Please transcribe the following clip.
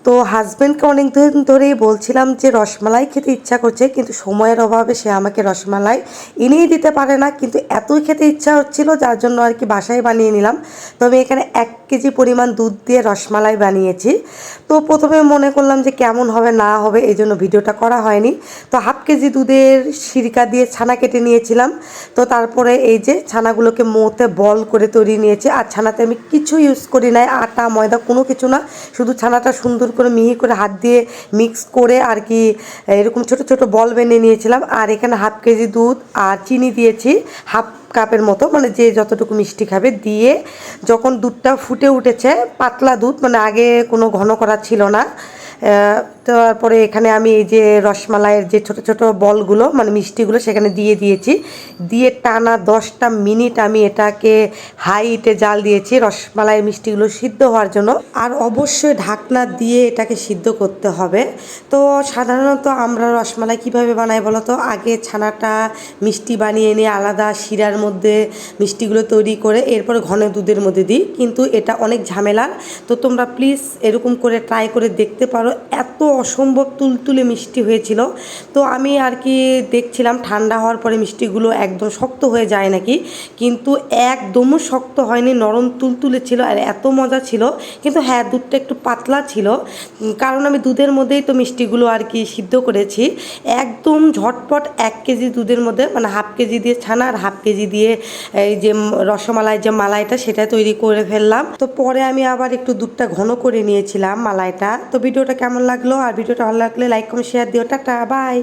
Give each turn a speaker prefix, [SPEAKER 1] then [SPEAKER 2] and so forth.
[SPEAKER 1] তো হাজব্যান্ডকে অনেক দিন ধরেই বলছিলাম যে রসমালাই খেতে ইচ্ছা করছে, কিন্তু সময়ের অভাবে সে আমাকে রসমালাই এনেই দিতে পারে না, কিন্তু এতই খেতে ইচ্ছা হচ্ছিল যার জন্য আর কি বাসায় বানিয়ে নিলাম। তো আমি এখানে 1 কেজি পরিমাণ দুধ দিয়ে রসমালাই বানিয়েছি। তো প্রথমে মনে করলাম যে কেমন হবে না হবে, এই জন্য ভিডিওটা করা হয়নি। তো 1/2 কেজি দুধের সিরকা দিয়ে ছানা কেটে নিয়েছিলাম। তো তারপরে এই যে ছানাগুলোকে মোতে বল করে তৈরি নিয়েছি। আর ছানাতে আমি কিছু ইউজ করি নাই, আটা ময়দা কোনো কিছু না, শুধু ছানাটা সুন্দর করে মিহি করে হাত দিয়ে মিক্স করে আর কি এরকম ছোট ছোট বল বানিয়ে নিয়েছিলাম। আর এখানে 1/2 কেজি দুধ আর চিনি দিয়েছি 1/2 কাপের মতো, মানে যে যতটুকু মিষ্টি খাবে দিয়ে যখন দুধটা ফুটে উঠেছে, পাতলা দুধ, মানে আগে কোনো ঘন করা ছিল না। তারপরে এখানে আমি এই যে রসমালাইয়ের যে ছোট ছোট বলগুলো মানে মিষ্টিগুলো সেখানে দিয়ে দিয়েছি। দিয়ে টানা 10টা মিনিট আমি এটাকে হাই হিটে জাল দিয়েছি রসমালাইয়ের মিষ্টিগুলো সিদ্ধ হওয়ার জন্য। আর অবশ্যই ঢাকনা দিয়ে এটাকে সিদ্ধ করতে হবে। তো সাধারণত আমরা রসমালাই কীভাবে বানাই বলো তো, আগে ছানাটা মিষ্টি বানিয়ে নিয়ে আলাদা শিরার মধ্যে মিষ্টিগুলো তৈরি করে এরপরে ঘন দুধের মধ্যে দিই, কিন্তু এটা অনেক ঝামেলার। তো তোমরা প্লিজ এরকম করে ট্রাই করে দেখতে পারো। এত অসম্ভব তুলতুলে মিষ্টি হয়েছিল। তো আমি আর কি দেখছিলাম ঠান্ডা হওয়ার পরে মিষ্টিগুলো একদম শক্ত হয়ে যায় নাকি, কিন্তু একদমও শক্ত হয়নি, নরম তুলতুলে ছিল আর এত মজা ছিল। কিন্তু হ্যাঁ, দুধটা একটু পাতলা ছিল, কারণ আমি দুধের মধ্যেই তো মিষ্টিগুলো আর কি সিদ্ধ করেছি। একদম ঝটপট 1 কেজি দুধের মধ্যে মানে 1/2 কেজি দিয়ে ছানা আর 1/2 কেজি দিয়ে এই যে রসমালাই যে মালাইটা সেটা তৈরি করে ফেললাম। তো পরে আমি আবার একটু দুধটা ঘন করে নিয়েছিলাম মালাইটা। তো ভিডিওটা কেমন লাগলো, আর ভিডিওটা ভালো লাগলে লাইক কমেন্ট শেয়ার দিও। Tata, by.